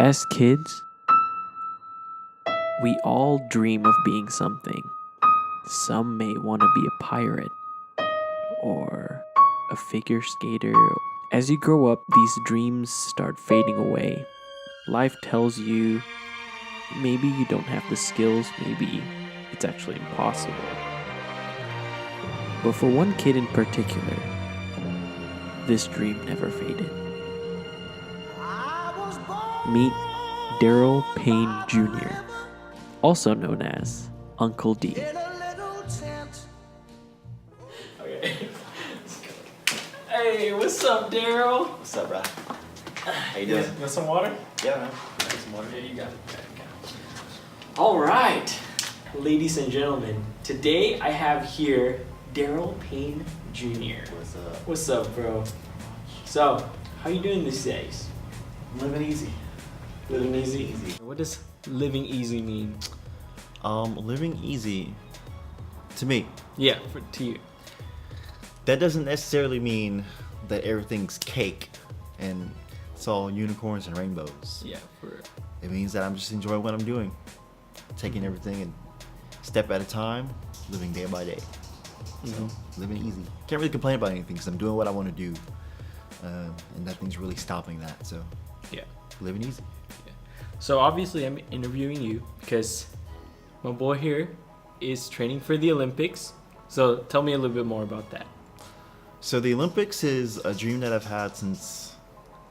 As kids, we all dream of being something. Some may want to be a pirate or a figure skater. As you grow up, these dreams start fading away. Life tells you maybe you don't have the skills, maybe it's actually impossible. But for one kid in particular, this dream never faded. Meet Darryl Payne Jr., also known as Uncle D. Okay. Hey, what's up, Darryl? What's up, bro? How you doing? Want some water? Yeah, man. Got some water. Yeah, you got it. All right, ladies and gentlemen. Today I have here Darryl Payne Jr. What's up? What's up, bro? So, how you doing these days? Living easy. Living easy? What does living easy mean? Living easy, to me, Yeah, to you. that doesn't necessarily mean that everything's cake and it's all unicorns and rainbows. Yeah, It means that I'm just enjoying what I'm doing, taking everything and step at a time, living day by day. So, living easy. Can't really complain about anything because I'm doing what I want to do, and nothing's really stopping that. So, yeah. living easy. So obviously I'm interviewing you because my boy here is training for the Olympics. So tell me a little bit more about that. So the Olympics is a dream that I've had since,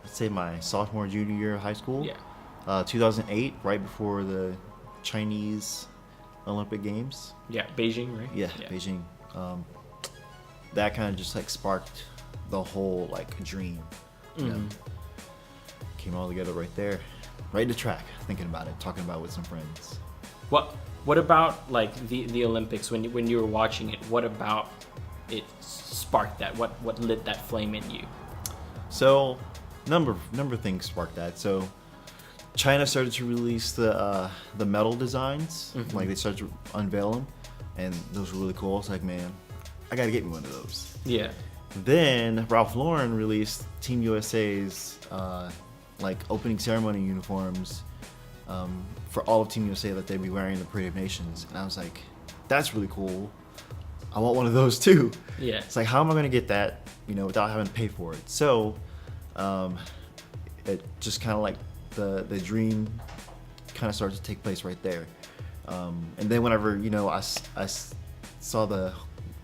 let's say, my sophomore, junior year of high school. Yeah. 2008, right before the Chinese Olympic Games. Yeah, Beijing, right? Yeah, Beijing. That kind of just like sparked the whole like dream. You know? Came all together right there, right in the track, thinking about it, talking about it with some friends. What about like the Olympics when you were watching it? What about it sparked that? What lit that flame in you? So, number of things sparked that. So, China started to release the medal designs. Like they started to unveil them, and those were really cool. It's like, man, I gotta get me one of those. Yeah. Then Ralph Lauren released Team USA's like opening ceremony uniforms for all of Team USA that they'd be wearing in the Parade of Nations, and I was like, that's really cool. I want one of those too. Yeah. It's like, how am I gonna get that, without having to pay for it? So, it just kind of like the dream kind of started to take place right there. And then whenever I saw the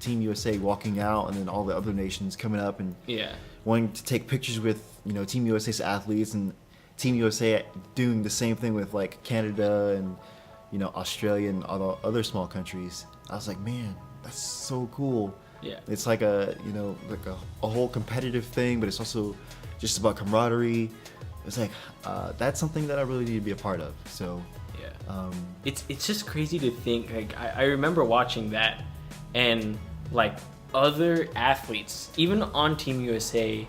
Team USA walking out, and then all the other nations coming up and wanting to take pictures with Team USA's athletes, and Team USA doing the same thing with like Canada and Australia and other small countries, I was like, man, that's so cool. Yeah. It's like a whole competitive thing, but it's also just about camaraderie. It's like that's something that I really need to be a part of. So it's just crazy to think. Like I remember watching that, and like other athletes, even on Team USA,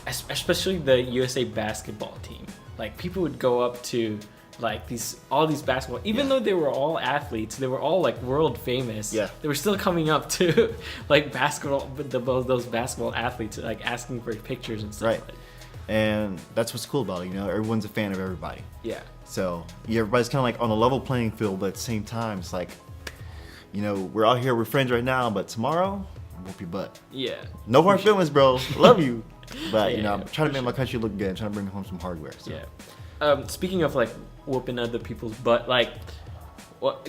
especially the USA basketball team, like people would go up to like all these basketball, even though they were all athletes, they were all like world famous. Yeah. They were still coming up to like basketball, those basketball athletes, like asking for pictures and stuff. Right. And that's what's cool about it. Everyone's a fan of everybody. Yeah. So everybody's kind of like on a level playing field, but at the same time, it's like, we're out here, we're friends right now, but tomorrow, whoop your butt. Yeah. No hard feelings, bro. Love you. But, Yeah, I'm trying to make my country look good. I'm trying to bring home some hardware. So. Yeah. Speaking of like whooping other people's butt, like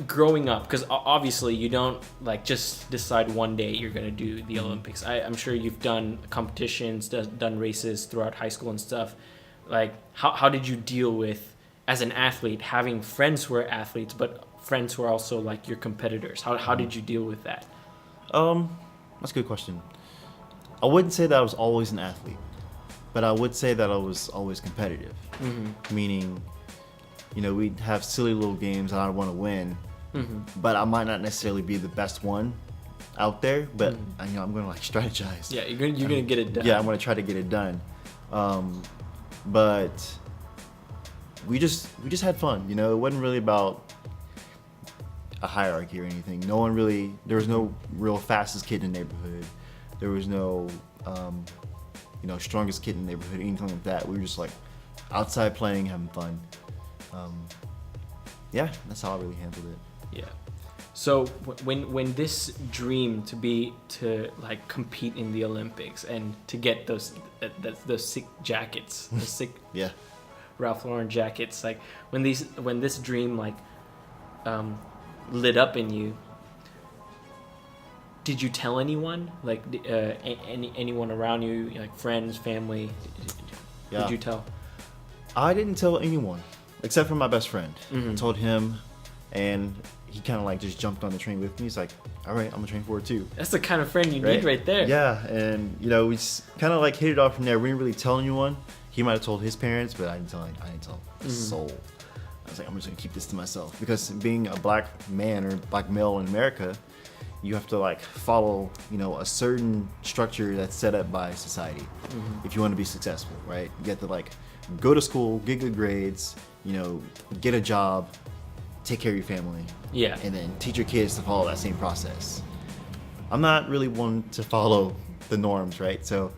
growing up, because obviously you don't like just decide one day you're gonna do the Olympics. I'm sure you've done competitions, done races throughout high school and stuff. Like, how did you deal with, as an athlete, having friends who are athletes, but friends who are also like your competitors? How did you deal with that? That's a good question. I wouldn't say that I was always an athlete, but I would say that I was always competitive. Meaning, we'd have silly little games and I'd want to win, but I might not necessarily be the best one out there, but I'm going to like strategize. Yeah, you're gonna get it done. Yeah, I'm going to try to get it done. But we just had fun. It wasn't really about a hierarchy or anything. There was no real fastest kid in the neighborhood. There was no, strongest kid in the neighborhood, anything like that. We were just like outside playing, having fun. Yeah, that's how I really handled it. Yeah. So when this dream to like compete in the Olympics and to get those sick jackets, the sick Yeah. Ralph Lauren jackets, like when this dream like lit up in you, did you tell anyone, like anyone around you, like friends, family? Yeah. Did you tell? I didn't tell anyone except for my best friend. Mhm. I told him, and he kind of like just jumped on the train with me. He's like, all right, I'm gonna train for it too. That's the kind of friend you need right there. Yeah, and you know, we kind of like hit it off from there. We didn't really tell anyone. He might have told his parents, but I didn't tell a soul. I was like, I'm just gonna keep this to myself, because being a black man or black male in America, you have to like follow, you know, a certain structure that's set up by society if you want to be successful, right? You have to like go to school, get good grades, you know, get a job, take care of your family, Yeah. and then teach your kids to follow that same process. I'm not really one to follow the norms, right? So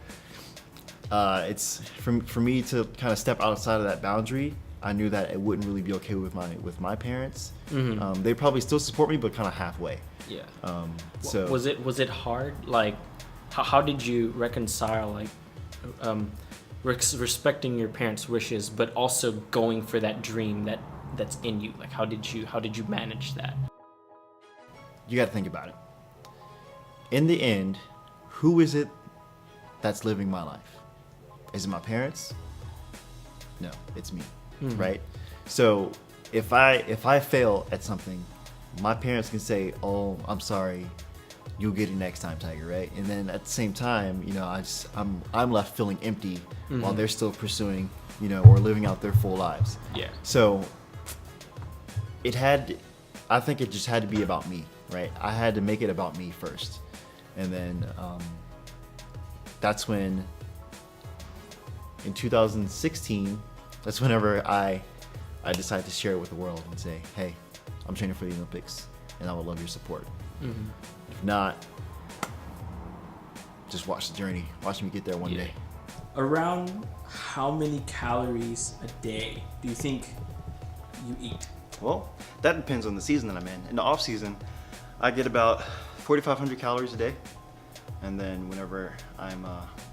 it's for me to kind of step outside of that boundary. I knew that it wouldn't really be okay with my parents. They probably still support me, but kind of halfway. Yeah. So was it hard? Like, how did you reconcile like respecting your parents' wishes, but also going for that dream that's in you? Like, how did you manage that? you got to think about it. In the end, who is it that's living my life? Is it my parents? No, it's me, right? So if I fail at something, my parents can say, "Oh, I'm sorry, you'll get it next time, Tiger," right? And then at the same time, you know, I'm left feeling empty while they're still pursuing, you know, or living out their full lives. Yeah. So I think it just had to be about me, right? I had to make it about me first, and then that's when, in 2016, that's whenever I decided to share it with the world and say, hey, I'm training for the Olympics, and I would love your support. If not, just watch the journey. Watch me get there one day. Around how many calories a day do you think you eat? Well, that depends on the season that I'm in. In the off season, I get about 4,500 calories a day, and then whenever I'm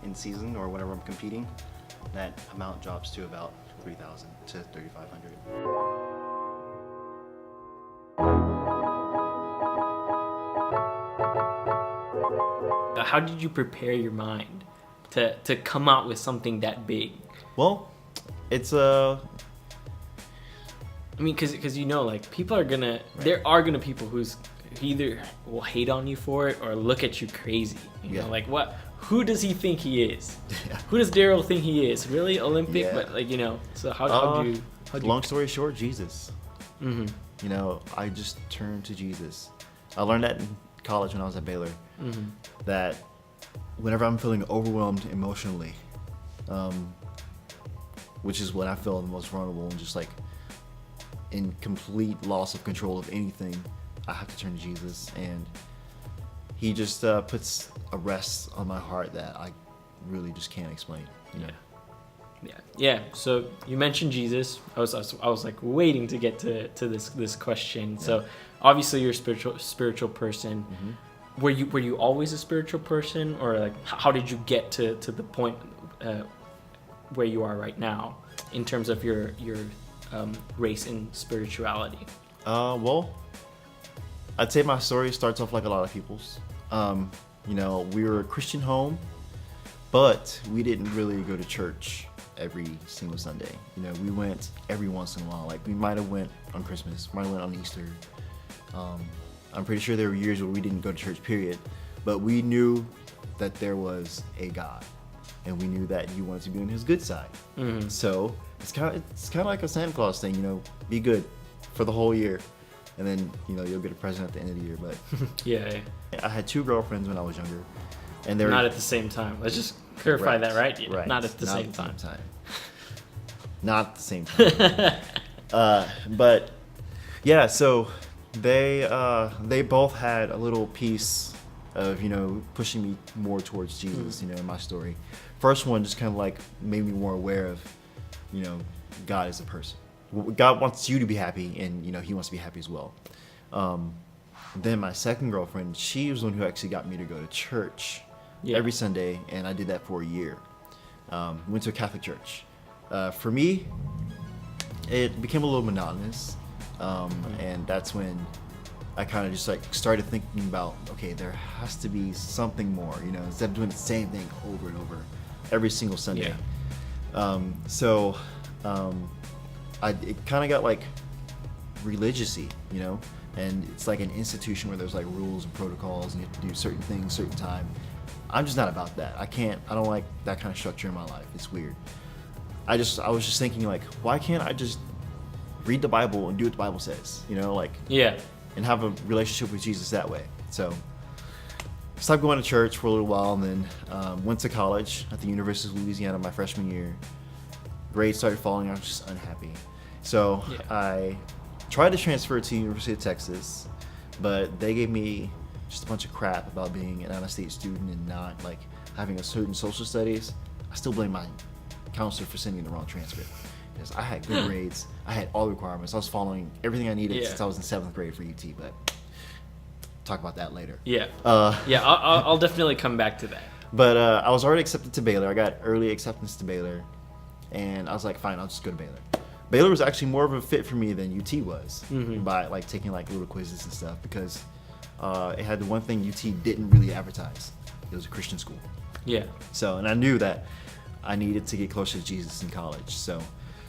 in season or whenever I'm competing, that amount drops to about 3,000 to 3,500. How did you prepare your mind to come out with something that big? Well, it's I mean, because you know, like, people are gonna, there are gonna people who's either will hate on you for it or look at you crazy. You know, like, what? Who does he think he is? Who does Darryl think he is? Really, Olympic? Yeah. But like, you know, so how do you? Long story short, Jesus. Mm-hmm. You know, I just turned to Jesus. I learned that in college when I was at Baylor. That whenever I'm feeling overwhelmed emotionally, which is when I feel the most vulnerable and just like in complete loss of control of anything, I have to turn to Jesus, and he just puts a rest on my heart that I really just can't explain. You know? Yeah. So you mentioned Jesus. I was like waiting to get to this question. Yeah. So obviously you're a spiritual person. Were you always a spiritual person, or like how did you get to the point where you are right now in terms of your race in spirituality? Well, I'd say my story starts off like a lot of people's. You know, we were a Christian home, but we didn't really go to church every single Sunday. You know, we went every once in a while. Like, we might have went on Christmas, might have went on Easter. I'm pretty sure there were years where we didn't go to church, period. But we knew that there was a God, and we knew that you wanted to be on his good side. So it's kind of like a Santa Claus thing, you know, be good for the whole year, and then, you know, you'll get a present at the end of the year. But yeah. I had 2 girlfriends when I was younger, and they're not at the same time. Let's just clarify that, right? Yeah, right. Not at the same time. Not at the same time. But yeah, so they both had a little piece of, you know, pushing me more towards Jesus, you know, in my story. First one just kind of like made me more aware of, you know, God as a person, God wants you to be happy, and He wants to be happy as well. Then my second girlfriend, she was the one who actually got me to go to church every Sunday, and I did that for a year. Went to a Catholic church. For me, it became a little monotonous, and that's when I kind of just like started thinking about, okay, there has to be something more, instead of doing the same thing over and over every single Sunday. It kind of got like religious-y, and it's like an institution where there's like rules and protocols, and you have to do certain things, certain time. I'm just not about that. I don't like that kind of structure in my life. It's weird. I was just thinking, like, why can't I just read the Bible and do what the Bible says, and have a relationship with Jesus that way. So stopped going to church for a little while, and then went to college at the University of Louisiana my freshman year. Grades started falling. I was just unhappy. So I tried to transfer to University of Texas, but they gave me just a bunch of crap about being an out-of-state student and not like having a certain social studies. I still blame my counselor for sending the wrong transcript, because I had good grades. I had all the requirements. I was following everything I needed since I was in 7th grade for UT, but talk about that later. I'll definitely come back to that. But I was already accepted to Baylor. I got early acceptance to Baylor, and I was like, fine, I'll just go to Baylor. Baylor was actually more of a fit for me than UT was, by like taking like little quizzes and stuff, because it had the one thing UT didn't really advertise. It was a Christian school. So, and I knew that I needed to get closer to Jesus in college. So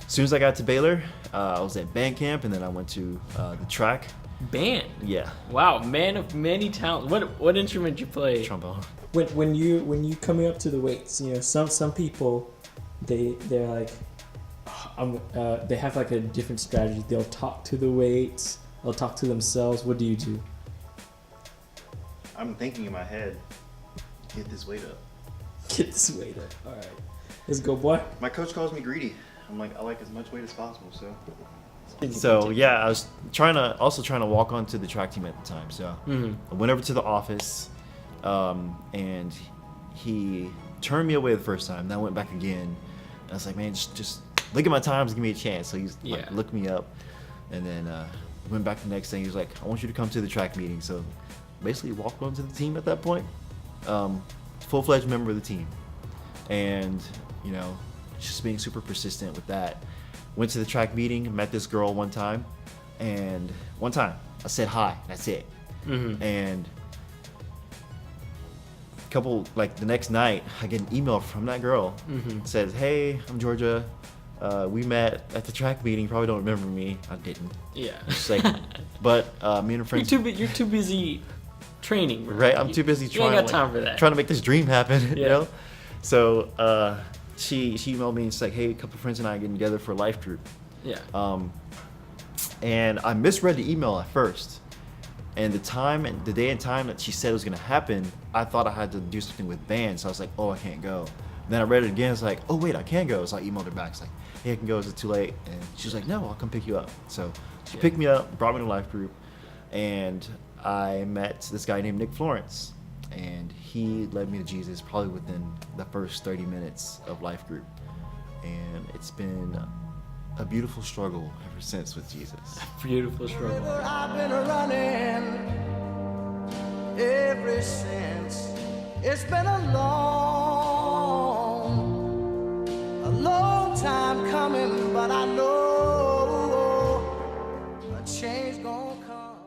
as soon as I got to Baylor, I was at band camp, and then I went to the track. Band? Yeah. Wow, man of many talents. What instrument did you play? Trombone. When you coming up to the weights, some people they're like they have like a different strategy. They'll talk to the weights. They'll talk to themselves. What do you do? I'm thinking in my head, get this weight up. Get this weight up. All right, let's go, boy. My coach calls me greedy. I'm like, I like as much weight as possible, so. So yeah, I was trying to walk onto the track team at the time. So I went over to the office, and he turned me away the first time. Then I went back again. And I was like, man, just look at my times, give me a chance. So he's like, looked me up, and then went back the next day. He was like, I want you to come to the track meeting. So basically walked onto the team at that point, full-fledged member of the team, and just being super persistent with that. Went to the track meeting, met this girl one time, and one time I said hi. That's it. And the next night, I get an email from that girl. It says, hey, I'm Georgia. We met at the track meeting. You probably don't remember me. I didn't. It's like, but me and a friend. You're too busy training, bro. Right? I'm too busy trying. You ain't got time for that. Trying to make this dream happen. So she emailed me and she's like, hey, a couple of friends and I are getting together for a life group. And I misread the email at first. And the day and time that she said it was going to happen, I thought I had to do something with band. So I was like, oh, I can't go. And then I read it again. It's like, oh, wait, I can go. So I emailed her back. It's like, hey, I can go. Is it too late? And she was like, no, I'll come pick you up. So she picked me up, brought me to life group. And I met this guy named Nick Florence. And he led me to Jesus probably within the first 30 minutes of life group. And it's been a beautiful struggle ever since with Jesus. Beautiful struggle. I've been running ever since. It's been a long time coming, but I know a change gonna come.